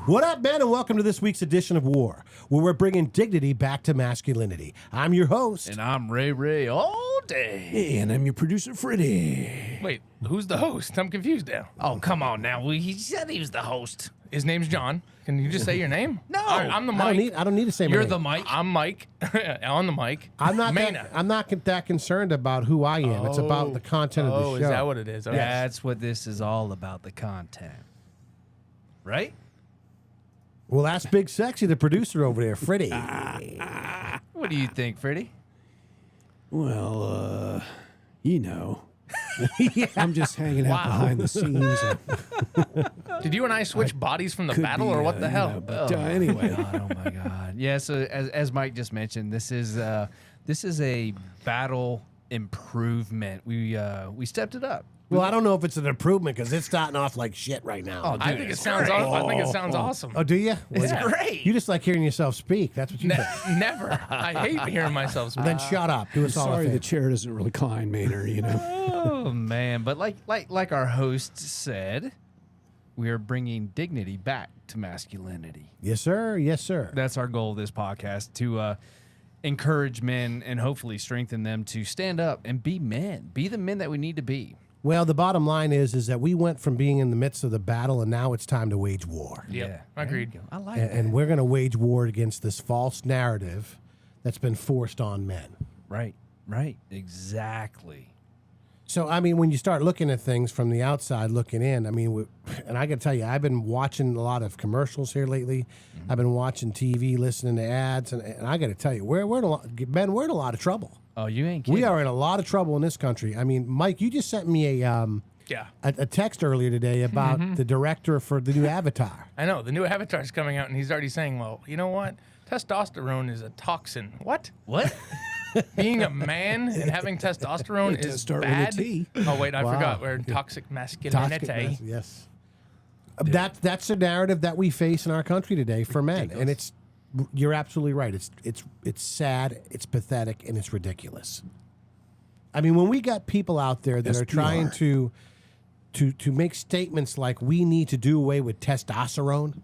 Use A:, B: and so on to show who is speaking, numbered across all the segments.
A: What up, men, and welcome to this week's edition of War, where we're bringing dignity back to masculinity. I'm your host.
B: And I'm Ray all day.
C: And I'm your producer, Freddie.
D: Wait, who's the host? I'm confused now.
B: Oh, come on now. He said he was the host.
D: His name's John. Can you just say your name?
B: No.
D: All right, I'm the Mike.
A: I don't need to say my
B: You're
A: name.
B: the Mike.
D: I'm Mike. On the mic.
A: I'm not
D: Maina.
A: that concerned about who I am. It's about the content of the show.
D: Is that what it is? Okay.
B: That's what this is all about, the content. Right?
A: Well, that's Big Sexy, the producer over there, Freddie.
B: What do you think, Freddie?
C: Well, you know. I'm just hanging out behind the scenes.
D: Did you and I switch bodies from the battle, or what the hell?
C: You know, but anyway.
B: Oh my God. Yeah, so as Mike just mentioned, this is a battle improvement. We stepped it up.
A: Well, I don't know if it's an improvement because it's starting off like shit right now.
B: Oh,
D: I think it sounds. I think it sounds awesome.
A: Oh, do you?
B: It's great.
A: You just like hearing yourself speak. That's what you think.
D: Never. I hate hearing myself speak.
A: Then shut up. Do us all a
C: Sorry,
A: favor.
C: the chair doesn't recline, Maynard, you know.
B: Oh man, but like our host said, we are bringing dignity back to masculinity.
A: Yes, sir. Yes, sir.
B: That's our goal of this podcast, to encourage men and hopefully strengthen them to stand up and be men, be the men that we need to be.
A: Well, the bottom line is that we went from being in the midst of the battle, and now it's time to wage war.
D: Yep,
B: Yeah,
D: agreed.
B: there you go. I like
A: And
B: that.
A: we're going to wage war against this false narrative that's been forced on men.
B: Right, exactly.
A: So, I mean, when you start looking at things from the outside looking in, I mean, and I got to tell you, I've been watching a lot of commercials here lately.
B: Mm-hmm.
A: I've been watching TV, listening to ads, and I got to tell you, we're in a lot of trouble.
B: Oh, you ain't kidding.
A: We are in a lot of trouble in this country. I mean, Mike, you just sent me a text earlier today about the director for the new Avatar.
D: I know the new Avatar's coming out, and he's already saying, "Well, you know what? Testosterone is a toxin." What? Being a man and having testosterone
C: It does
D: is
C: start with a
D: bad.
C: T.
D: Oh wait, I
A: Wow.
D: forgot. We're in toxic masculinity.
A: Yes. That's the narrative that we face in our country today for men, and you're absolutely right. It's sad, it's pathetic, and it's ridiculous. I mean, when we got people out there that are trying to make statements like we need to do away with testosterone,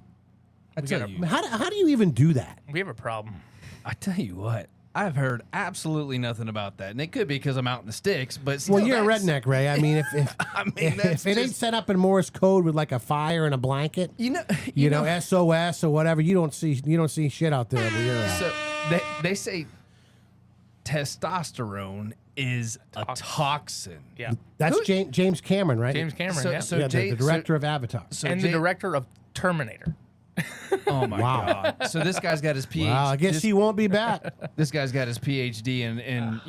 B: I tell you,
A: how do you even do that?
D: We have a problem.
B: I tell you what, I've heard absolutely nothing about that, and it could be because I'm out in the sticks. But still,
A: Well, you're a
B: that's-
A: redneck, Ray. I mean, if
B: that's
A: if it ain't
B: just-
A: set up in Morse code with like a fire and a blanket,
B: You
A: know, SOS or whatever, you don't see shit out there where you're at.
B: So they say testosterone is a toxin.
D: Yeah,
A: That's James Cameron, right?
D: James Cameron.
B: So-
D: yeah.
B: so
A: yeah, the
B: James-
A: director of Avatar.
B: So
D: and the director of Terminator.
B: Oh my God! So this guy's got his PhD.
A: Wow, I guess he won't be back.
B: This guy's got his PhD in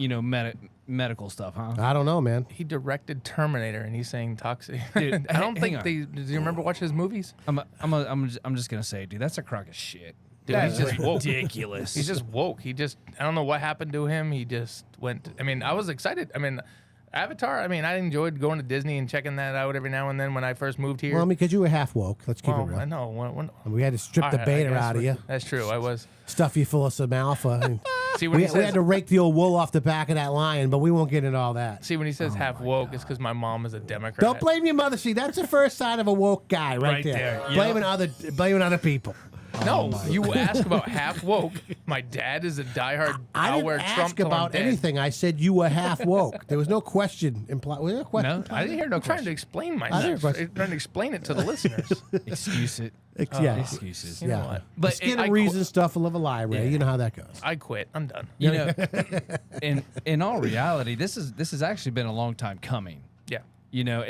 B: medical stuff, huh?
A: I don't know, man.
D: He directed Terminator, and he's saying toxic.
B: Dude,
D: I don't
B: hang
D: think
B: on.
D: they. Do you remember watching his movies?
B: I'm just gonna say, dude, that's a crock of shit.
D: Dude,
B: That
D: he's
B: is
D: just woke.
B: ridiculous.
D: He's just woke. I don't know what happened to him. He just went. I mean, I was excited. I mean, Avatar. I mean, I enjoyed going to Disney and checking that out every now and then when I first moved here.
A: Well, because you were half woke. Let's keep it real.
D: I know.
A: We had to strip the
D: All right, I
A: beta
D: guess
A: out of you,
D: That's true. I was.
A: stuff you full of some alpha. And
D: See when
A: we
D: he
A: had
D: says.
A: to rake the old wool off the back of that lion, but we won't get into all that.
D: See when he says half woke, it's because my mom is a Democrat.
A: Don't blame your mother. See, that's the first sign of a woke guy, right,
B: Right
A: there.
B: there, yep.
A: Blaming other people.
D: No, you ask about half woke. My dad is a diehard.
A: I
D: I'll
A: didn't
D: wear
A: ask
D: Trump till I'm
A: about
D: dead.
A: anything. I said you were half woke. There was no question implied. Was there a question?
B: No,
A: implied?
B: I didn't hear no
D: I'm trying to
B: question.
D: explain
A: didn't
D: myself.
A: question.
D: I'm trying to explain it to the listeners.
B: Excuse it.
A: Yeah.
B: Excuses.
D: You know
A: Yeah.
D: what?
A: The
D: But
A: skin
D: I
A: and reason stuff will live a lie, Ray.
B: Yeah.
A: You know how that goes.
D: I quit. I'm done.
B: You know, in all reality, this has actually been a long time coming.
D: Yeah.
B: You know,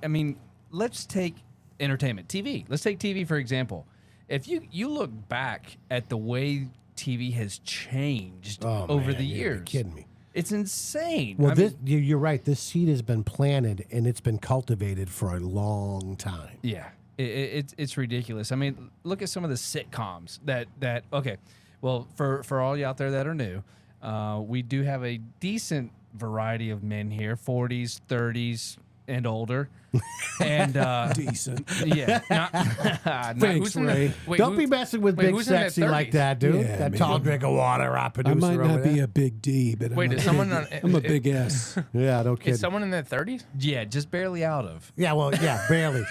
B: I mean, let's take entertainment, TV. Let's take TV for example. If you look back at the way TV has changed over
A: man,
B: the
A: you're
B: years,
A: kidding me.
B: it's insane.
A: Well,
B: I mean,
A: you're right. This seed has been planted and it's been cultivated for a long time.
B: yeah, it's ridiculous. I mean, look at some of the sitcoms that okay. Well, for all you out there that are new, we do have a decent variety of men here, 40s, 30s, and older. And
C: Decent.
B: yeah, not
C: Thanks, Ray.
A: Don't be messing with big
D: who's in their
A: sexy like
D: 30s?
A: that, dude.
C: Yeah,
A: that
C: man.
A: tall drink of water, our
C: I
A: producer
C: might
A: over
C: not be
A: there.
C: a big D, but
D: Wait,
C: I'm,
D: is
C: a
D: someone
C: big,
D: on-
C: I'm a
D: is-
C: big S.
A: Yeah, no kidding.
D: Is someone in their 30s?
B: yeah, just barely out of.
A: Yeah, well, yeah, barely.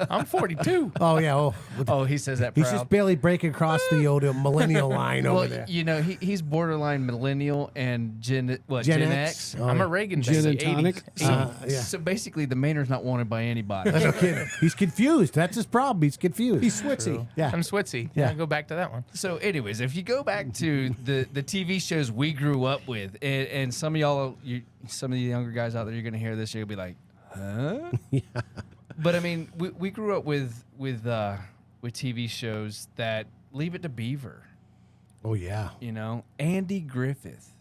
D: I'm 42.
A: Oh yeah. Oh,
B: Oh, he says that
A: he's
B: proud.
A: just barely breaking across the old millennial line over
B: Well,
A: there.
B: you know, he's borderline millennial and Gen
A: X? Oh,
D: I'm
A: yeah.
D: a Reagan
C: Gin
D: baby.
C: and tonic?
D: 80s.
A: Yeah.
B: So basically, the Maynard's not wanted by anybody.
A: No kidding. He's confused. That's his problem. He's confused.
C: He's switzy.
A: Yeah.
D: I'm Switzy.
A: Yeah.
D: Yeah, go back to that one.
B: So, anyways, if you go back to the TV shows we grew up with, and some of y'all, some of the younger guys out there, you're gonna hear this, you'll be like, huh? Yeah. But I mean, we grew up with TV shows that Leave It to Beaver.
A: Oh yeah.
B: You know, Andy Griffith,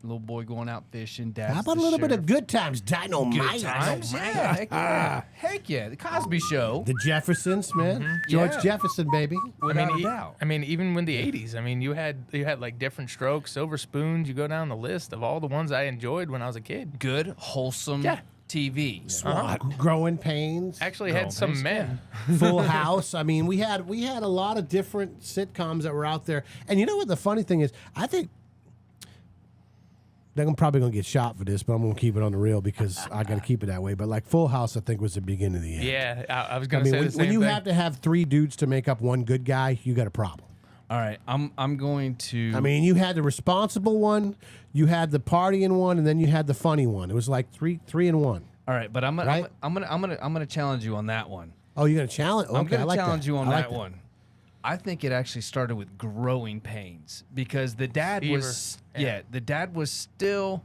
B: little boy going out fishing. Dad's
A: How about a
B: the
A: little bit
B: sheriff.
A: of Good Times? Dynamite.
B: Times? Yeah, heck yeah. Heck yeah. The Cosby Show.
A: The Jeffersons, man. George
B: Yeah.
A: Jefferson, baby.
B: Without a doubt.
D: I mean, even with the 80s, I mean, you had like Different Strokes, Silver Spoons. You go down the list of all the ones I enjoyed when I was a kid.
B: Good, wholesome
D: Yeah.
B: TV.
A: Growing Pains.
D: Actually,
B: Girl
D: had some
B: Pains,
D: men.
A: Full House. I mean, we had a lot of different sitcoms that were out there. And you know what the funny thing is? I think I'm probably gonna get shot for this, but I'm gonna keep it on the real because I gotta keep it that way. But like Full House, I think was the beginning of the end.
D: Yeah, I was
A: I
D: gonna
A: mean,
D: say
A: when,
D: the same
A: when you
D: thing.
A: have to have 3 dudes to make up one good guy, you got a problem.
B: All right, I'm going to.
A: I mean, you had the responsible one, you had the partying one, and then you had the funny one. It was like three in one.
B: all right, but I'm
A: Right?
B: gonna challenge you on that one.
A: Oh, you're gonna challenge? Okay,
B: I'm
A: I
B: gonna
A: like
B: challenge
A: that.
B: you on
A: I like
B: that one. I think it actually started with growing pains because the dad was
D: Fever.
B: the dad was still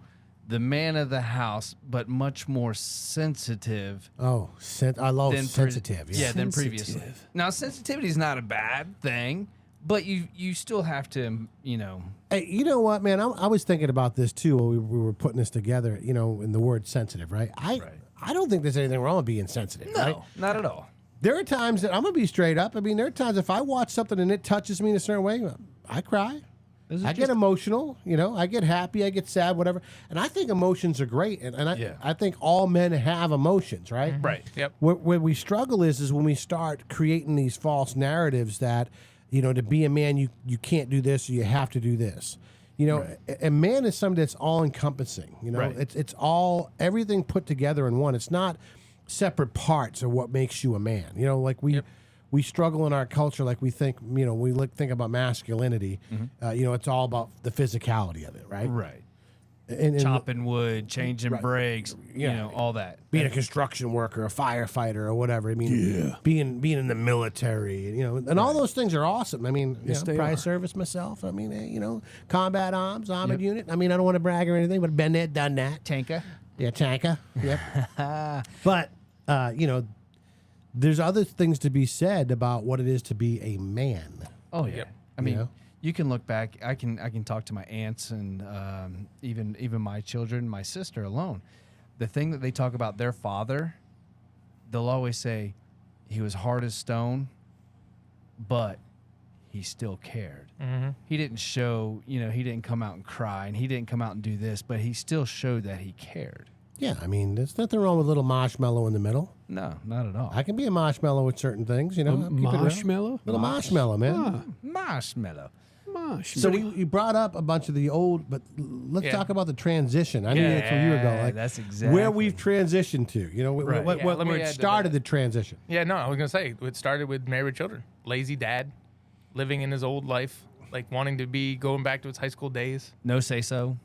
B: the man of the house, but much more sensitive
A: Oh, I love
B: than
A: sensitive. Yeah.
B: than previously.
C: Sensitive.
B: Now, sensitivity is not a bad thing, but you still have to, you know.
A: Hey, you know what, man? I was thinking about this too while we were putting this together. You know, in the word sensitive, right? I don't think there's anything wrong with being sensitive.
B: No,
A: Right?
B: not at all.
A: There are times that I'm gonna be straight up. I mean, there are times if I watch something and it touches me in a certain way, I cry. I get emotional, you know. I get happy, I get sad, whatever. And I think emotions are great, and I think all men have emotions, right?
B: Right.
D: Yep.
A: Where we struggle is when we start creating these false narratives that, you know, to be a man, you can't do this, or you have to do this. You know, a man is something that's all encompassing. You know,
B: Right.
A: it's all everything put together in one. It's not separate parts of what makes you a man. You know, like we struggle in our culture, like we think, you know, think about masculinity. You know, it's all about the physicality of it, right?
B: Right.
A: And
B: Chopping wood, changing brakes, you
A: Yeah.
B: know, all that.
A: being a construction worker, a firefighter, or whatever. I mean, being in the military, you know, and all those things are awesome. I mean,
C: Yes,
A: you know,
C: they
A: prior
C: are.
A: service myself. I mean, you know, combat arms, armored unit. I mean, I don't want to brag or anything, but been there, done that.
B: Tanka.
A: Yeah, tanker. Yep. But you know, there's other things to be said about what it is to be a man.
B: Oh yeah. I mean,
A: know?
B: you can look back. I can talk to my aunts and even my children, my sister alone. The thing that they talk about their father, they'll always say, he was hard as stone, but he still cared. He didn't show, you know, he didn't come out and cry, and he didn't come out and do this, but he still showed that he cared.
A: Yeah, I mean, there's nothing wrong with a little marshmallow in the middle.
B: No, not at all.
A: I can be a marshmallow with certain things, you know. I'll keep it real.
C: Marshmallow?
A: Little marshmallow, man.
C: Ah,
B: Marshmallow.
C: marshmallow.
A: So we brought up a bunch of the old, but let's
D: Yeah.
A: talk about the transition. I knew that from you ago, like
B: that's exactly
A: where we've transitioned to. You know,
B: Right.
A: what
D: Yeah,
A: where
D: let me
A: it
D: add to
A: started
D: that.
A: the transition.
D: Yeah, no, I was gonna say it started with Married with Children. Lazy dad, living in his old life, like wanting to be going back to his high school days.
B: No say so.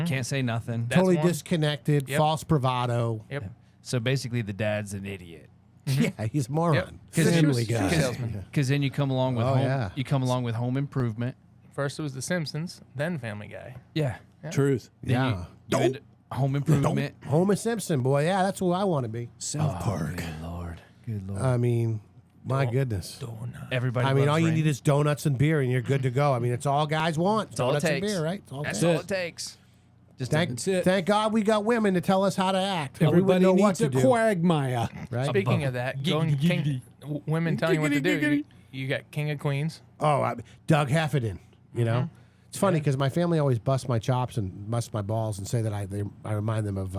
B: Can't say nothing.
D: That's
A: Totally
D: one.
A: disconnected,
D: Yep.
A: false bravado.
D: Yep.
B: So basically, the dad's an idiot.
A: Yeah, he's a moron.
D: Yep.
C: Family guy.
D: Shoe salesman.
B: Because then you come along with
A: Oh,
B: home.
A: yeah.
B: You come along with Home Improvement.
D: First it was The Simpsons, then Family Guy.
B: Yeah.
C: Truth.
B: Then
A: Yeah.
B: You end Home Improvement.
A: Homer Simpson, boy. Yeah, that's who I want to be.
C: South Park.
B: Good Lord. Good Lord.
A: I mean, my goodness.
B: Everybody.
A: I mean,
B: loves
A: all you
B: Rain.
A: need is donuts and beer, and you're good to go. I mean, it's all guys want.
B: That's all it
A: Donuts and
B: takes.
A: beer, right? It's all
B: That's
A: it
B: all
A: takes.
B: it takes. Just
C: That's it.
A: Thank God we got women to tell us how to act. or we
C: Everybody
A: wouldn't know what
C: needs
A: to
C: a
A: do.
C: quagmire.
A: Right?
D: Speaking of that, women telling you what to do. You got King of Queens.
A: Oh, Doug Heffernan. You know, it's funny because my family always busts my chops and busts my balls and say that I remind them of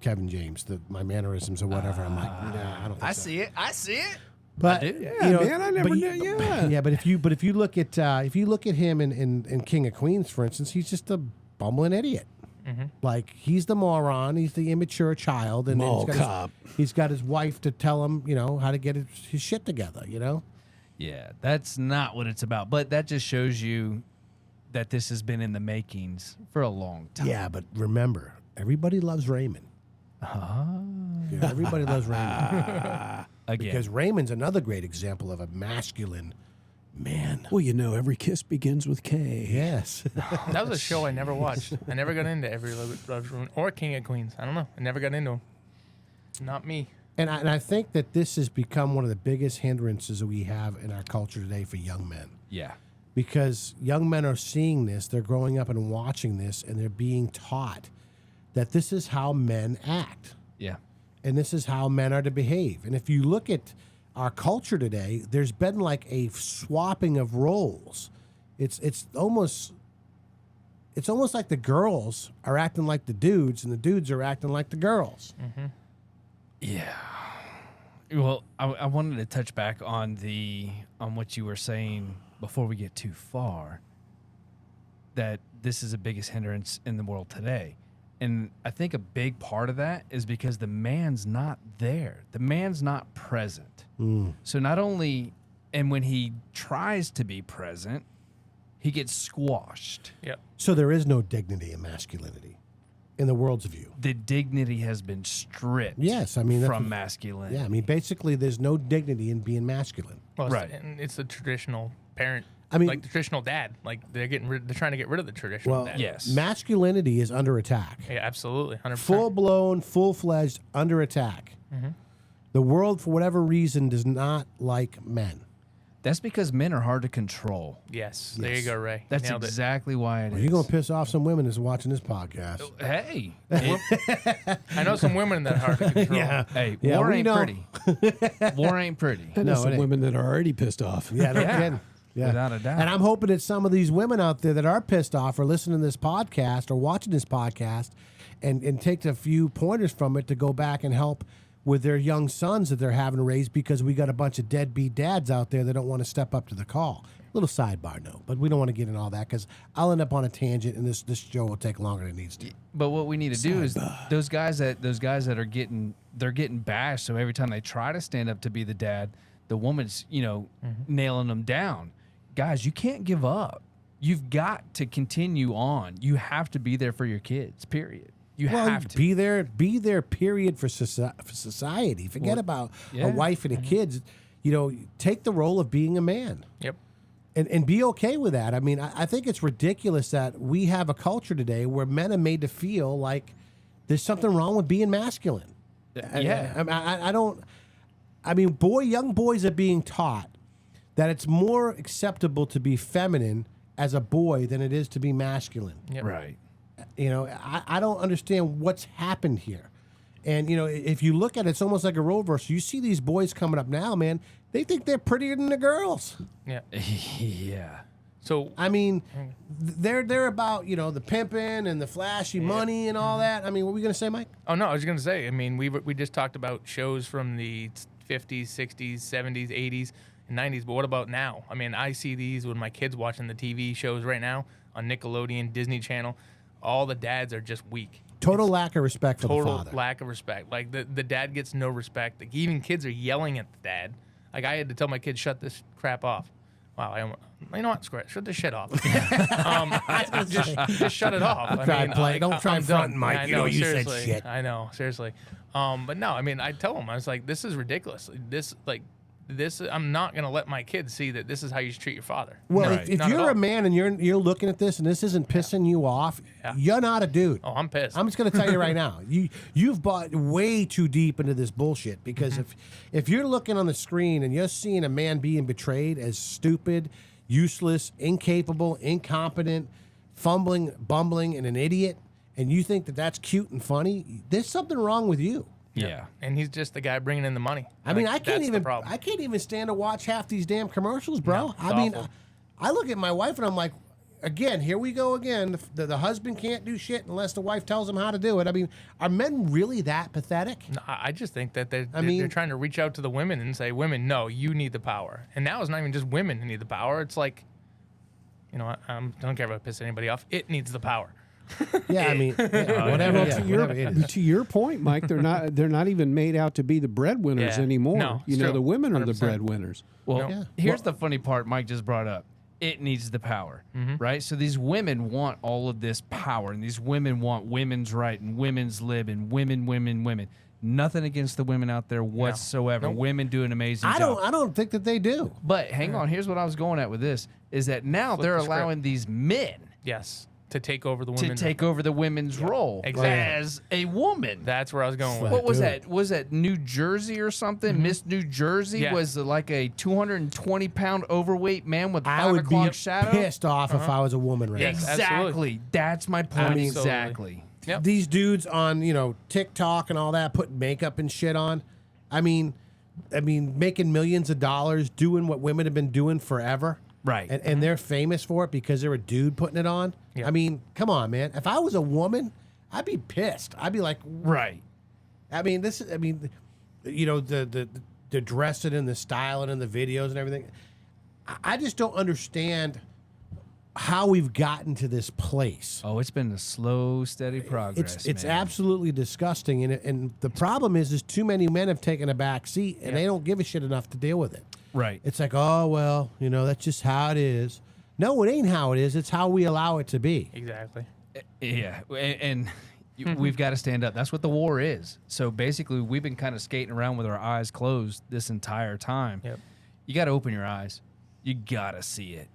A: Kevin James, my mannerisms or whatever. I'm like, nah, I don't think
B: I
A: so.
B: see it. I see it.
A: But
C: Yeah, man, I never
A: but
C: knew. Yeah.
A: yeah, but if you look at him in King of Queens, for instance, he's just a bumbling idiot. Like, he's the moron, he's the immature child, and
C: Mall
A: he's
C: cop.
A: he's got his wife to tell him, how to get his shit together,
B: Yeah, that's not what it's about. But that just shows you that this has been in the makings for a long time.
A: Yeah, but remember, everybody loves Raymond. Everybody loves Raymond.
B: Again.
A: Because Raymond's another great example of a masculine man.
C: Well, every kiss begins with K.
A: Yes.
D: That was a show I never watched. I never got into Every Loves Raymond or King of Queens. I don't know. I never got into them. Not me.
A: And I think that this has become one of the biggest hindrances that we have in our culture today for young men.
B: Yeah.
A: Because young men are seeing this, they're growing up and watching this, and they're being taught that this is how men act.
B: Yeah.
A: And this is how men are to behave. And if you look at our culture today, there's been like a swapping of roles. It's almost like the girls are acting like the dudes, and the dudes are acting like the girls.
B: Yeah. Well, I wanted to touch back on what you were saying before we get too far, that this is the biggest hindrance in the world today. And I think a big part of that is because the man's not there. The man's not present. So not only, and when he tries to be present, he gets squashed.
D: Yep.
A: So there is no dignity in masculinity in the world's view.
B: The dignity has been stripped
A: Yes, I mean,
B: from masculinity.
A: Yeah, I mean, basically, there's no dignity in being masculine.
D: Well,
B: Right.
D: And it's the traditional parent.
A: I mean-
D: like the traditional dad. Like they're trying to get rid of the traditional
A: Well,
D: dad.
B: Yes.
A: masculinity is under attack.
D: Yeah, absolutely. 100%.
A: Full-blown, full-fledged under attack. The world, for whatever reason, does not like men.
B: That's because men are hard to control.
D: Yes. There
A: Yes.
D: you go, Ray.
B: That's
D: Nailed it.
B: exactly why it is.
A: You're going to piss off some women that's watching this podcast.
B: Hey.
D: I know some women that are hard to control.
B: Hey,
A: Yeah,
B: war
A: we
B: ain't
A: know.
B: pretty. War ain't pretty.
C: I know
A: No,
C: some
A: it ain't.
C: women that are already pissed off.
A: Yeah, no
B: Yeah.
A: kidding. Yeah.
B: Without a doubt.
A: And I'm hoping that some of these women out there that are pissed off are listening to this podcast or watching this podcast and take a few pointers from it to go back and help with their young sons that they're having raised, because we got a bunch of deadbeat dads out there that don't want to step up to the call. Little sidebar note, but we don't want to get in all that because I'll end up on a tangent and this show will take longer than it needs to.
B: But what we need to do is those guys that are getting bashed. So every time they try to stand up to be the dad, the woman's nailing them down. Guys, you can't give up. You've got to continue on. You have to be there for your kids. Period. You have to
A: be there. Period for society. Forget about
B: yeah.
A: a wife and a kids. Take the role of being a man.
D: Yep.
A: And be okay with that. I mean, I think it's ridiculous that we have a culture today where men are made to feel like there's something wrong with being masculine.
B: Yeah.
A: I don't. I mean, young boys are being taught that it's more acceptable to be feminine as a boy than it is to be masculine.
D: Yep.
B: right.
A: I don't understand what's happened here. And, if you look at it, it's almost like a role reversal. You see these boys coming up now, man, they think they're prettier than the girls.
D: Yeah.
B: Yeah.
D: So
A: I mean, they're about, the pimping and the flashy money and all that. I mean, what were we going to say, Mike?
D: Oh no, I was gonna say. I mean, we just talked about shows from the 50s, 60s, 70s, 80s, and 90s. But what about now? I mean, I see these when my kids watching the TV shows right now on Nickelodeon, Disney Channel. All the dads are just weak.
A: Total lack of respect for the
D: Total
A: father.
D: lack of respect. Like the dad gets no respect. Like even kids are yelling at the dad. Like I had to tell my kids, shut this crap off. Wow, you know what? Screw it. Shut this shit off. Just shut it off.
A: Don't try
D: I'm
A: fronting,
D: done.
A: Mike.
D: I
A: You know
D: know,
A: you said
D: seriously.
A: shit.
D: I know, seriously. But no, I mean, I tell them, I was like, this is ridiculous. This, I'm not gonna let my kids see that this is how you should treat your father.
A: Well,
B: Right.
A: if
D: Not at
A: you're
D: all.
A: a man and you're looking at this and this isn't pissing you off, you're not a dude.
D: Oh, I'm pissed.
A: I'm just going to tell you right now, you've bought way too deep into this bullshit, because if you're looking on the screen and you're seeing a man being betrayed as stupid, useless, incapable, incompetent, fumbling, bumbling, and an idiot, and you think that that's cute and funny, there's something wrong with you.
B: Yeah.
D: And he's just the guy bringing in the money.
A: I mean,
D: Like,
A: I can't
D: that's the problem.
A: even stand to watch half these damn commercials, bro.
D: No, it's
A: I mean,
D: awful.
A: I look at my wife and I'm like, again, here we go again. The husband can't do shit unless the wife tells him how to do it. I mean, are men really that pathetic?
D: No, I just think that they're
A: mean-
D: trying to reach out to the women and say, women, no, you need the power. And now it's not even just women who need the power. It's like, I don't care if I piss anybody off. It needs the power.
A: Yeah, I mean, whatever. Yeah, whatever it is.
C: To your point, Mike, they're not even made out to be the breadwinners
D: Yeah.
C: anymore.
D: No,
C: you
D: it's
C: know,
D: true.
C: the women are the
D: 100%.
C: breadwinners.
B: Well,
A: Yeah.
B: here's the funny part Mike just brought up. It needs the power, right? So these women want all of this power, and these women want women's right and women's lib and women. Nothing against the women out there whatsoever.
D: Nope.
B: Women do an amazing job.
A: I don't think that they do.
B: But hang on, here's what I was going at with this: is that now
D: Flip
B: they're
D: the script.
B: allowing these men
D: Yes, to take over the
B: to
D: women.
B: take over the women's role
D: exactly.
B: as a woman.
D: That's where I was going with.
B: What
D: it.
B: was
A: do
B: that? Was that New Jersey or something? Miss New Jersey
D: Yeah.
B: was like a 220-pound overweight man with
A: I
B: 5
A: would be
B: o'clock shadow.
A: pissed off if I was a woman right
D: Yes.
A: now.
B: Exactly.
D: Absolutely.
B: That's my point.
D: Absolutely.
B: Exactly.
D: Yep.
A: These dudes on TikTok and all that putting makeup and shit on. I mean, making millions of dollars doing what women have been doing forever.
B: Right.
A: And they're famous for it because they're a dude putting it on.
D: Yeah.
A: I mean, come on, man. If I was a woman, I'd be pissed. I'd be like,
B: Right.
A: I mean, the dressing and the styling and the videos and everything. I just don't understand how we've gotten to this place.
B: Oh, it's been a slow, steady progress.
A: It's
B: man.
A: absolutely disgusting, and the problem is too many men have taken a back seat, and they don't give a shit enough to deal with it.
B: Right.
A: It's like, oh well, that's just how it is. No, it ain't how it is. It's how we allow it to be.
D: Exactly.
B: Yeah, and we've got to stand up. That's what the war is. So basically, we've been kind of skating around with our eyes closed this entire time.
D: Yep.
B: You got to open your eyes. You got to see it.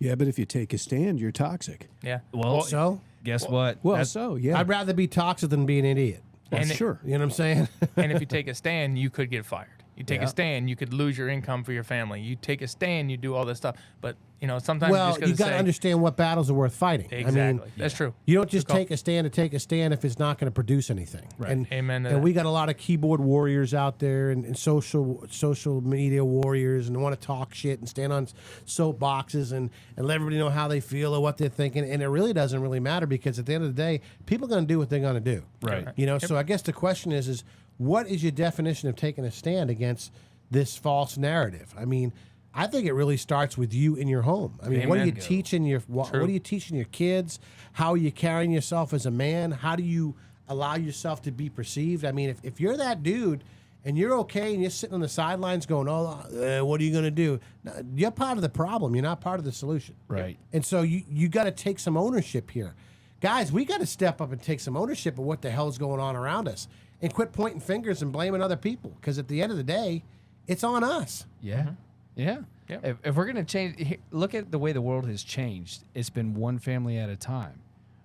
C: Yeah, but if you take a stand, you're toxic.
D: Yeah.
B: Well,
A: So
B: guess what?
C: Well,
B: That's-
C: so yeah,
A: I'd rather be toxic than be an idiot.
C: well,
D: and
C: sure.
A: You know what I'm saying?
D: And if you take a stand, you could get fired. You take
A: Yeah.
D: a stand, you could lose your income for your family. You take a stand, you do all this stuff. But sometimes
A: Well,
D: you
A: you got
D: say,
A: to understand what battles are worth fighting.
D: Exactly.
A: I mean,
D: That's true.
A: you don't just
D: Good call.
A: take a stand to take a stand if it's not going to produce anything.
B: Right.
A: And,
D: Amen to
A: and
D: that.
A: we got a lot of keyboard warriors out there and social media warriors and want to talk shit and stand on soapboxes and let everybody know how they feel or what they're thinking. And it really doesn't really matter because at the end of the day, people are going to do what they're going to do.
B: Right.
A: So I guess the question is what is your definition of taking a stand against this false narrative? I mean, I think it really starts with you in your home. I mean, what are
B: Amen.
A: you teaching what are you teaching your kids? How are you carrying yourself as a man? How do you allow yourself to be perceived? I mean, if you're that dude and you're okay and you're sitting on the sidelines going, what are you going to do? No, you're part of the problem. You're not part of the solution.
B: Right.
A: And so you got to take some ownership here. Guys, we got to step up and take some ownership of what the hell's going on around us and quit pointing fingers and blaming other people because at the end of the day, it's on us.
B: Yeah. Yeah.
D: Yep.
B: If we're going to change, look at the way the world has changed. It's been one family at a time,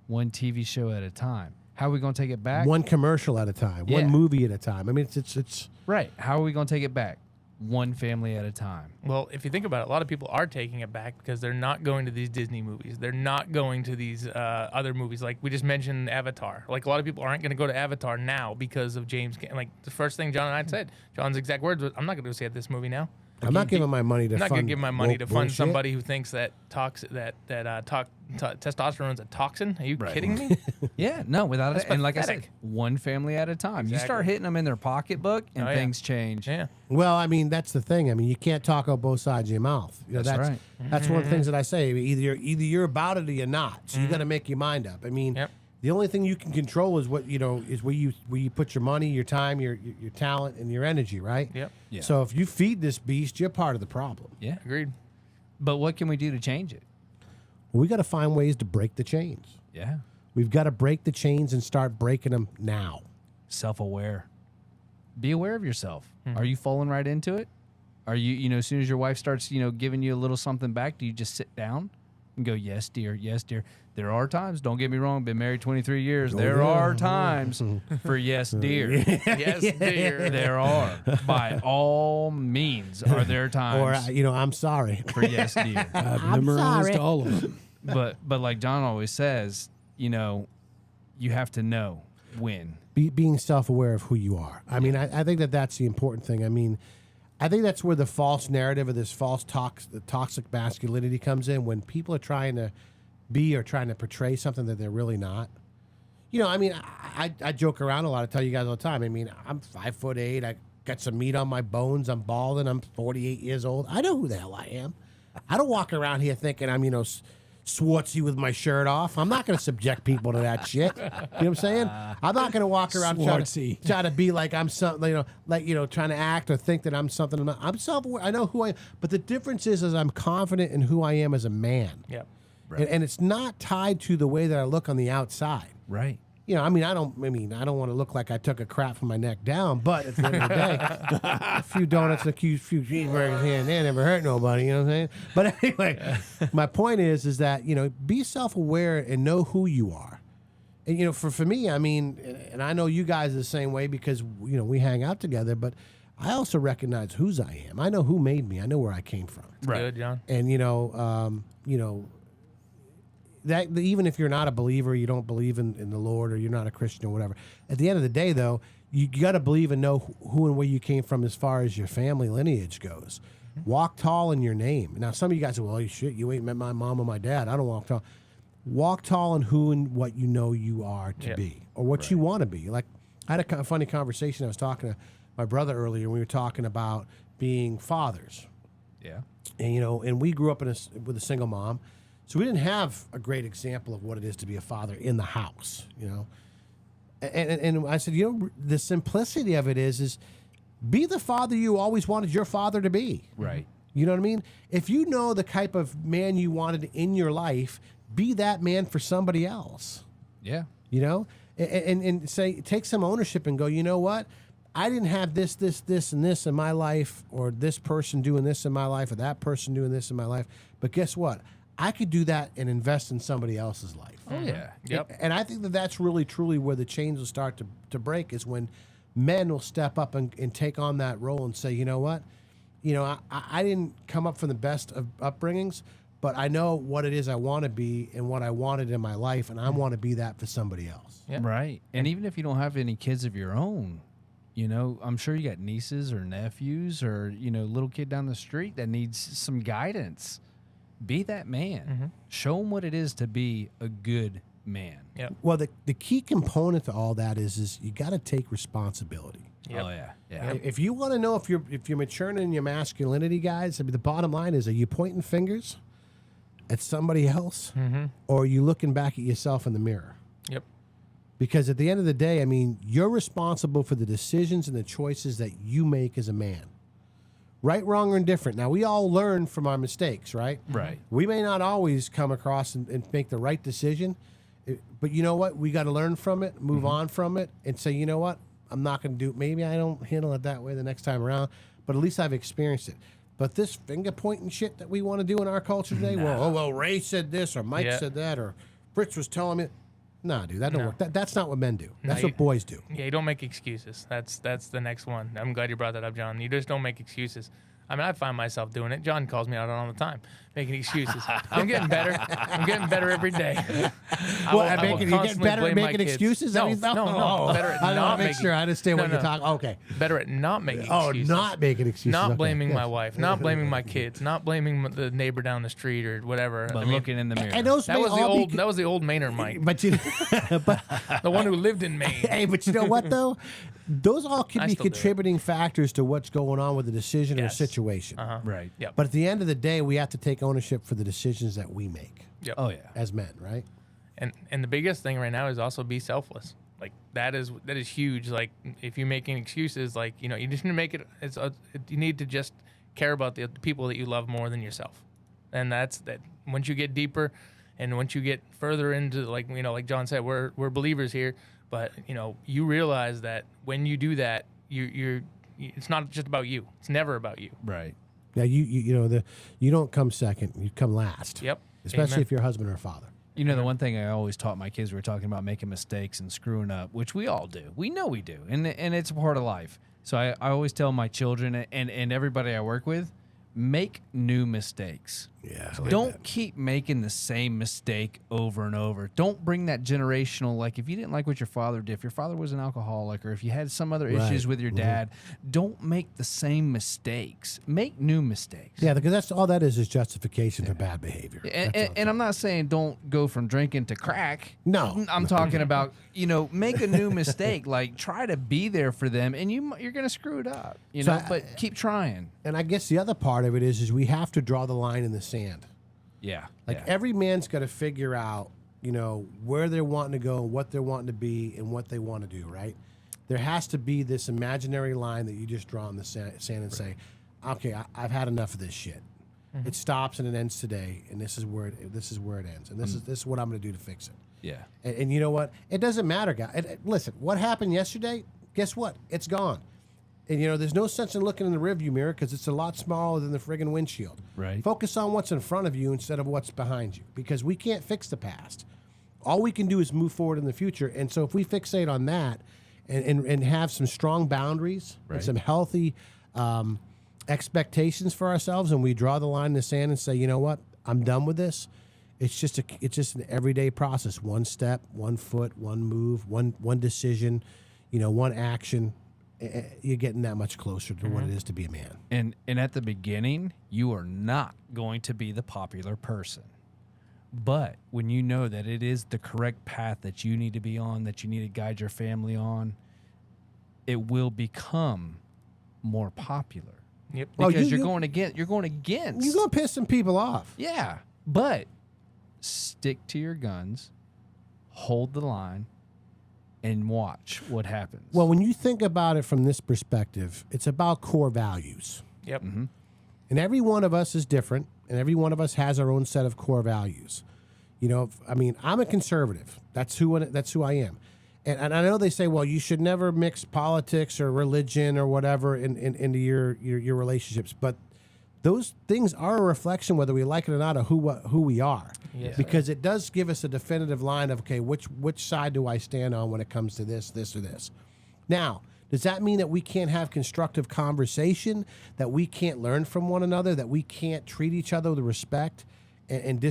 B: one TV show at a time. How are we going to take it back?
A: One commercial at a time,
B: Yeah.
A: one movie at a time. I mean, it's
B: Right. How are we going to take it back? One family at a time.
D: Well, if you think about it, a lot of people are taking it back because they're not going to these Disney movies. They're not going to these other movies. Like we just mentioned Avatar. Like a lot of people aren't going to go to Avatar now because of James. Like the first thing John and I said, John's exact words was, I'm not going to go see this movie now.
A: I'm not giving my money to
D: I'm not
A: fund
D: going to give my money to fund
A: bullshit.
D: somebody who thinks that testosterone's a toxin. Are you kidding me?
B: Yeah, no, without it. And like I said,
D: pathetic.
B: one family at a time. You start
D: Exactly.
B: hitting them in their pocketbook, and
D: Oh, yeah.
B: things change.
D: Yeah.
A: Well, I mean, that's the thing. I mean, you can't talk out both sides of your mouth. You know,
B: That's right.
A: That's one of the things that I say. Either you're about it or you're not. So you got to make your mind up. I mean,
D: Yep.
A: the only thing you can control is what is where you put your money, your time, your talent, and your energy. Right.
D: Yep.
B: Yeah.
A: So if you feed this beast, you're part of the problem.
B: Yeah.
D: Agreed.
B: But what can we do to change it?
A: Well, we got to find ways to break the chains.
B: Yeah.
A: We've got to break the chains and start breaking them now.
B: Self-aware. Be aware of yourself. Are you falling right into it? Are you, as soon as your wife starts, giving you a little something back, do you just sit down and go, yes, dear, yes, dear? There are times, don't get me wrong, been married 23 years. There are times for yes, dear.
D: Yes, dear.
B: There are. By all means, are there
A: Or
B: times
A: I'm sorry.
B: for yes, dear.
C: I've
A: I'm
C: memorized
A: sorry.
C: all of them.
B: But like John always says, you have to know when.
A: Being self-aware of who you are. I mean, I think that's the important thing. I mean, I think that's where the false narrative of this false toxic masculinity comes in when people are trying to be or trying to portray something that they're really not. I mean, I joke around a lot. I tell you guys all the time. I mean, I'm 5'8". I got some meat on my bones. I'm bald and I'm 48 years old. I know who the hell I am. I don't walk around here thinking I'm, Swartzy with my shirt off. I'm not going to subject people to that shit. You know what I'm saying? I'm not going to walk around
C: Swartzy.
A: trying to be like I'm something, trying to act or think that I'm something. I'm self-aware. I know who I am. But the difference is I'm confident in who I am as a man.
D: Yep.
B: Right.
A: And it's not tied to the way that I look on the outside.
B: Right.
A: I don't want to look like I took a crap from my neck down, but at the end of the day, a few donuts and a few cheeseburgers here and there never hurt nobody, you know what I'm saying? But anyway, my point is that, be self-aware and know who you are. And, for me, and I know you guys are the same way because, we hang out together, but I also recognize whose I am. I know who made me. I know where I came from.
B: Right.
D: Good, John.
A: And, that even if you're not a believer, you don't believe in the Lord, or you're not a Christian or whatever. At the end of the day, though, you got to believe and know who and where you came from as far as your family lineage goes. Walk tall in your name. Now, some of you guys say, well, shit, you ain't met my mom or my dad. I don't walk tall. Walk tall in who and what you know you are to be, or what you want to be. Like, I had a funny conversation. I was talking to my brother earlier. We were talking about being fathers.
B: Yeah.
A: And, and we grew up with a single mom. So we didn't have a great example of what it is to be a father in the house, And I said, the simplicity of it is be the father you always wanted your father to be.
B: Right.
A: You know what I mean? If you know the type of man you wanted in your life, be that man for somebody else.
B: Yeah.
A: And say, take some ownership and go, you know what? I didn't have this, and this in my life, or this person doing this in my life, or that person doing this in my life. But guess what? I could do that and invest in somebody else's life.
B: Oh, yeah.
D: Yep.
A: And I think that's really, truly where the chains will start to break, is when men will step up and take on that role and say, you know what? I didn't come up from the best of upbringings, but I know what it is I want to be and what I wanted in my life, and I want to be that for somebody else.
D: Yeah.
B: Right. And even if you don't have any kids of your own, I'm sure you got nieces or nephews or, little kid down the street that needs some guidance. Be that man. Show them what it is to be a good man.
D: Yep.
A: Well, the key component to all that is you got to take responsibility.
D: Yep.
B: Oh, yeah. Yeah.
A: If you want to know if you're maturing in your masculinity, guys, the bottom line is: are you pointing fingers at somebody else, or are you looking back at yourself in the mirror?
D: Yep.
A: Because at the end of the day, you're responsible for the decisions and the choices that you make as a man. Right, wrong, or indifferent. Now, we all learn from our mistakes, right?
B: Right.
A: We may not always come across and make the right decision, but you know what? We got to learn from it, move on from it, and say, you know what? I'm not going to do it. Maybe I don't handle it that way the next time around, but at least I've experienced it. But this finger pointing shit that we want to do in our culture today, well, Ray said this, or Mike said that, or Fritz was telling me. Nah, dude, that don't work. That's not what men do. That's what boys do.
D: Yeah, you don't make excuses. That's the next one. I'm glad you brought that up, John. You just don't make excuses. I find myself doing it. John calls me out on it all the time, making excuses. I'm getting better. I'm getting better every day.
A: You get better at making excuses?
D: No,
A: Better at
D: not
A: not make
D: making.
A: sure I understand what you're talking. Okay.
D: Better at not making
A: Oh,
D: excuses.
A: not making excuses.
D: Not
A: Okay,
D: blaming
A: yes.
D: my wife, not blaming my kids, not blaming the neighbor down the street or whatever.
B: But looking in the mirror.
A: And those
D: that
A: may
D: was the
A: all
D: old
A: be,
D: that was the old Mainer Mike,
A: but
D: the one who lived in Maine.
A: hey, but you know what though? Those all can
D: I
A: be
D: still do it.
A: contributing factors to what's going on with the decision or
D: Yes.
A: situation.
B: Right.
D: Yep.
A: But at the end of the day, we have to take ownership for the decisions that we make
D: Yep.
B: Oh, yeah.
A: as men, right?
D: And the biggest thing right now is also be selfless. Like that is huge. Like if you're making excuses, like you just need to make it. You need to just care about the people that you love more than yourself. And that's that. Once you get deeper, and once you get further into like John said, we're believers here. But you realize that when you do that, it's not just about you. It's never about you.
B: Right.
A: Now you don't come second, you come last.
D: Yep.
A: Especially
D: Amen.
A: if you're a husband or a father.
B: The one thing I always taught my kids, we were talking about making mistakes and screwing up, which we all do. We know we do, and it's a part of life. So I always tell my children and everybody I work with, make new mistakes.
A: Yeah.
B: Don't keep making the same mistake over and over. Don't bring that generational, like if you didn't like what your father did, if your father was an alcoholic or if you had some other issues with your dad, don't make the same mistakes. Make new mistakes.
A: Yeah, because that's all that is justification for bad behavior.
B: And I'm not saying don't go from drinking to crack.
A: No.
B: I'm talking about, make a new mistake. Like try to be there for them and you're going to screw it up,
A: So
B: but keep trying.
A: And I guess the other part of it is we have to draw the line in the sand.
B: Yeah.
A: Like every man's got to figure out, where they're wanting to go, what they're wanting to be, and what they want to do, right? There has to be this imaginary line that you just draw in the sand and say, okay, I've had enough of this shit. It stops and it ends today, and this is where it ends, and this is what I'm going to do to fix it.
B: Yeah.
A: And you know what? It doesn't matter, guys. Listen, what happened yesterday? Guess what? It's gone. And there's no sense in looking in the rearview mirror because it's a lot smaller than the friggin' windshield.
B: Right.
A: Focus on what's in front of you instead of what's behind you, because we can't fix the past. All we can do is move forward in the future. And so if we fixate on that and have some strong boundaries and some healthy expectations for ourselves, and we draw the line in the sand and say, you know what, I'm done with this. It's just an everyday process. One step, one foot, one move, one decision, one action. You're getting that much closer to what it is to be a man.
B: And at the beginning, you are not going to be the popular person. But when you know that it is the correct path that you need to be on, that you need to guide your family on, it will become more popular.
D: Yep.
B: Because you're going against. You're going to
A: piss some people off.
B: Yeah. But stick to your guns, hold the line, and watch what happens.
A: Well, when you think about it from this perspective, it's about core values.
D: Yep.
B: Mm-hmm.
A: And every one of us is different, and every one of us has our own set of core values. I'm a conservative. That's who I am. And I know they say, well, you should never mix politics or religion or whatever into your relationships, but those things are a reflection, whether we like it or not, of who we are.
D: Yes.
A: Because it does give us a definitive line of, okay, which side do I stand on when it comes to this, or this? Now, does that mean that we can't have constructive conversation, that we can't learn from one another, that we can't treat each other with respect and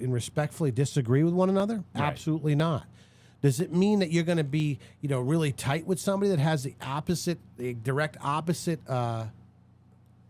A: respectfully disagree with one another?
B: Right.
A: Absolutely not. Does it mean that you're going to be, really tight with somebody that has the direct opposite,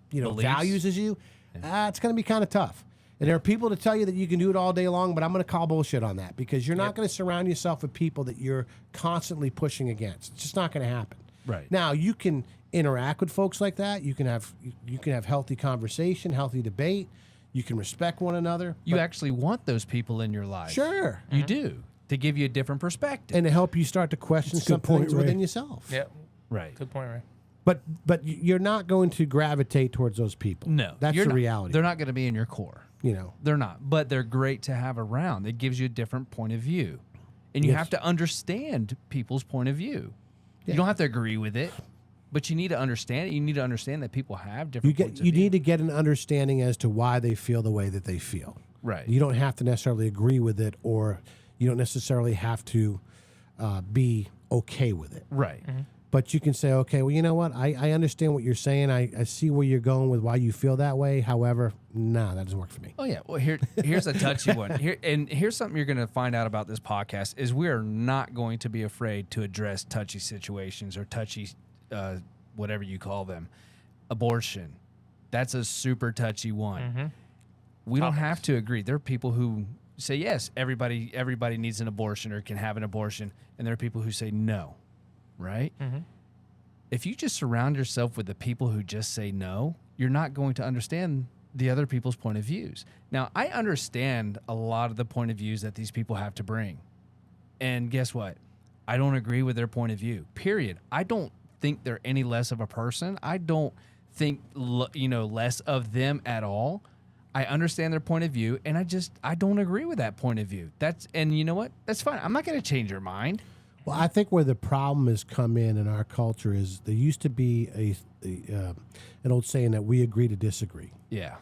B: Beliefs?
A: values as you? It's going to be kind of tough. And there are people to tell you that you can do it all day long, but I'm going to call bullshit on that, because you're not going to surround yourself with people that you're constantly pushing against. It's just not going to happen.
B: Right.
A: Now, you can interact with folks like that. You can have healthy conversation, healthy debate. You can respect one another.
B: You actually want those people in your life.
A: Sure.
B: You do, to give you a different perspective.
A: And to help you start to question
C: That's a
A: some
C: good point,
A: things
C: Ray.
A: within yourself.
D: Yep.
B: Right.
D: Good point, Ray.
A: But you're not going to gravitate towards those people.
B: No.
A: That's
B: you're
A: the
B: not.
A: reality.
B: They're not going to be in your core. They're not. But they're great to have around. It gives you a different point of view. And you
A: Yes.
B: have to understand people's point of view.
A: Yeah.
B: You don't have to agree with it, but you need to understand it. You need to understand that people have different points of
A: You
B: view.
A: need to get an understanding as to why they feel the way that they feel.
B: Right.
A: You don't have to necessarily agree with it, or you don't necessarily have to be okay with it.
B: Right.
D: Mm-hmm.
A: But you can say, okay, well, you know what? I understand what you're saying. I see where you're going with why you feel that way. However, that doesn't work for me.
B: Oh, yeah. Well, here's a touchy one. Here's something you're going to find out about this podcast is we are not going to be afraid to address touchy situations or touchy, whatever you call them. Abortion. That's a super touchy one.
D: Mm-hmm.
B: We don't have to agree. There are people who say, yes, everybody needs an abortion or can have an abortion. And there are people who say no. Right?
D: Mm-hmm.
B: If you just surround yourself with the people who just say no, you're not going to understand the other people's point of views. Now, I understand a lot of the point of views that these people have to bring. And guess what? I don't agree with their point of view, period. I don't think they're any less of a person. I don't think, less of them at all. I understand their point of view, and I don't agree with that point of view. And you know what? That's fine. I'm not going to change your mind.
A: Well, I think where the problem has come in our culture is there used to be an old saying that we agree to disagree.
B: Yeah.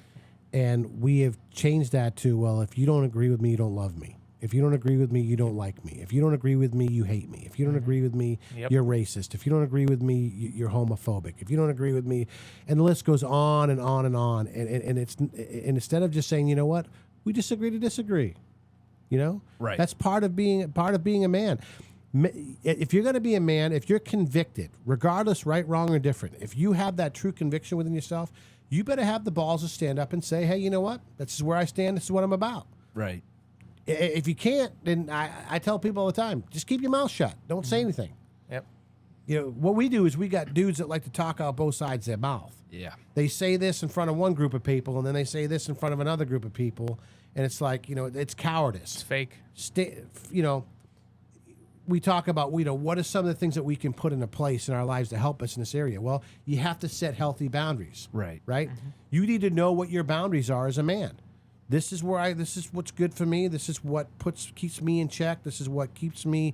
A: And we have changed that to, well, if you don't agree with me, you don't love me. If you don't agree with me, you don't like me. If you don't agree with me, you hate me. If you don't agree with me,
D: Yep.
A: you're racist. If you don't agree with me, you're homophobic. If you don't agree with me, and the list goes on and on and on. And instead of just saying, you know what, we disagree to disagree.
B: Right.
A: That's part of being a man. If you're going to be a man, if you're convicted, regardless, right, wrong, or different, if you have that true conviction within yourself, you better have the balls to stand up and say, hey, you know what? This is where I stand. This is what I'm about.
B: Right.
A: If you can't, then I tell people all the time, just keep your mouth shut. Don't say anything.
D: Yep.
A: what we do is we got dudes that like to talk out both sides of their mouth.
B: Yeah.
A: They say this in front of one group of people, and then they say this in front of another group of people, and it's like, it's cowardice.
D: It's fake.
A: We talk about, what are some of the things that we can put into place in our lives to help us in this area? Well, you have to set healthy boundaries.
B: Right.
A: Right? You need to know what your boundaries are as a man. This is what's good for me. This is what keeps me in check. This is what keeps me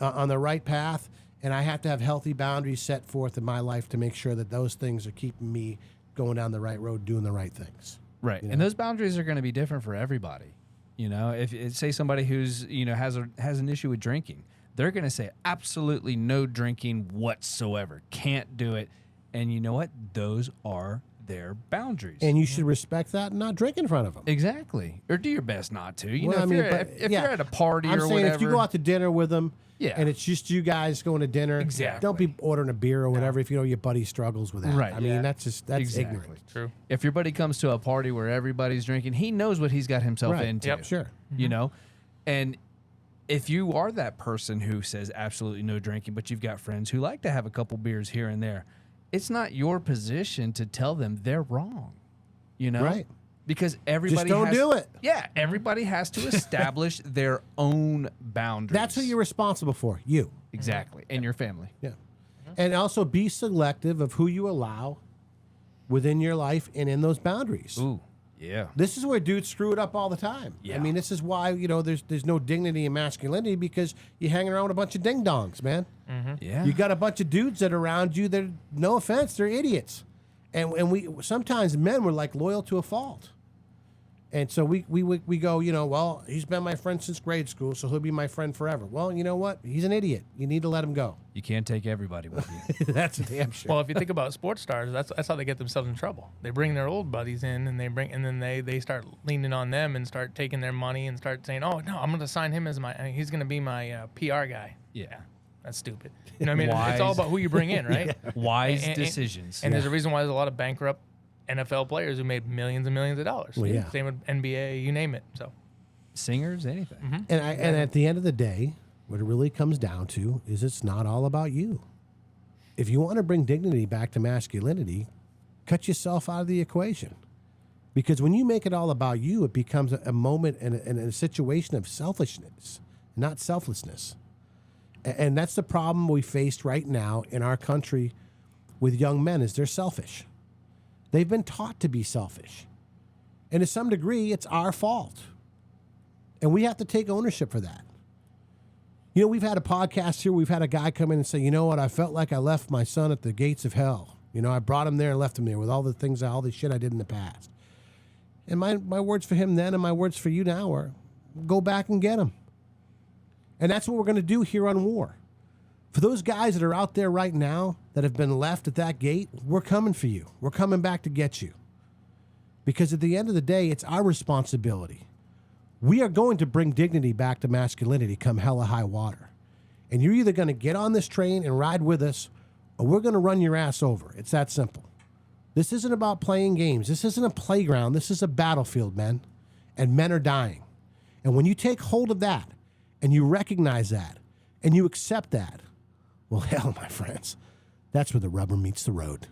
A: on the right path. And I have to have healthy boundaries set forth in my life to make sure that those things are keeping me going down the right road, doing the right things.
B: Right. And those boundaries are going to be different for everybody. If say somebody who's, has an issue with drinking, they're going to say absolutely no drinking whatsoever. Can't do it. And you know what? Those are their boundaries.
A: And you should respect that and not drink in front of them.
B: Exactly. Or do your best not to. If
A: You're
B: at a party
A: I'm
B: or
A: saying
B: whatever.
A: if you go out to dinner with them,
B: Yeah.
A: and it's just you guys going to dinner,
B: Exactly.
A: don't be ordering a beer or whatever if your buddy struggles with that.
B: Right.
A: I mean,
D: Yeah.
A: that's
B: Exactly.
A: ignorant.
D: True.
B: If your buddy comes to a party where everybody's drinking, he knows what he's got himself
A: Right.
B: into.
D: Yep.
A: Sure.
B: And if you are that person who says absolutely no drinking, but you've got friends who like to have a couple beers here and there, it's not your position to tell them they're wrong.
A: Right.
B: Because everybody
A: don't do it.
B: Yeah, everybody has to establish their own boundaries.
A: That's who you're responsible for, you.
B: Exactly. And your family.
A: Yeah. And also be selective of who you allow within your life and in those boundaries.
B: Ooh. Yeah.
A: This is where dudes screw it up all the time.
B: Yeah.
A: I mean, this is why, there's no dignity in masculinity, because you're hanging around with a bunch of ding-dongs, man.
B: Yeah.
A: You got a bunch of dudes that are around you that, no offense, they're idiots. And we sometimes men were like loyal to a fault. And so we go, well, he's been my friend since grade school, so he'll be my friend forever. Well, you know what? He's an idiot. You need to let him go.
B: You can't take everybody with you.
A: That's a damn sure.
D: Well, if you think about sports stars, that's how they get themselves in trouble. They bring their old buddies in, and then they start leaning on them and start taking their money and start saying, "Oh no, I'm going to sign him as he's going to be my PR guy."
B: Yeah.
D: That's stupid. You know what I mean? It's all about who you bring in, right?
B: Wise
D: And-
B: decisions.
D: And there's a reason why there's a lot of bankrupt NFL players who made millions and millions of dollars.
A: Well, yeah.
D: Same with NBA, you name it. So
B: Singers, anything.
A: And at the end of the day, what it really comes down to is it's not all about you. If you want to bring dignity back to masculinity, cut yourself out of the equation. Because when you make it all about you, it becomes a moment and a situation of selfishness, not selflessness. And that's the problem we face right now in our country with young men, is they're selfish. They've been taught to be selfish. And to some degree, it's our fault. And we have to take ownership for that. We've had a podcast here. We've had a guy come in and say, you know what? I felt like I left my son at the gates of hell. I brought him there and left him there with all the shit I did in the past. And my words for him then and my words for you now are, go back and get him. And that's what we're going to do here on WAR. For those guys that are out there right now that have been left at that gate, we're coming for you. We're coming back to get you. Because at the end of the day, it's our responsibility. We are going to bring dignity back to masculinity come hell or high water. And you're either going to get on this train and ride with us, or we're going to run your ass over. It's that simple. This isn't about playing games. This isn't a playground. This is a battlefield, men. And men are dying. And when you take hold of that, and you recognize that, and you accept that, well, hell, my friends, that's where the rubber meets the road.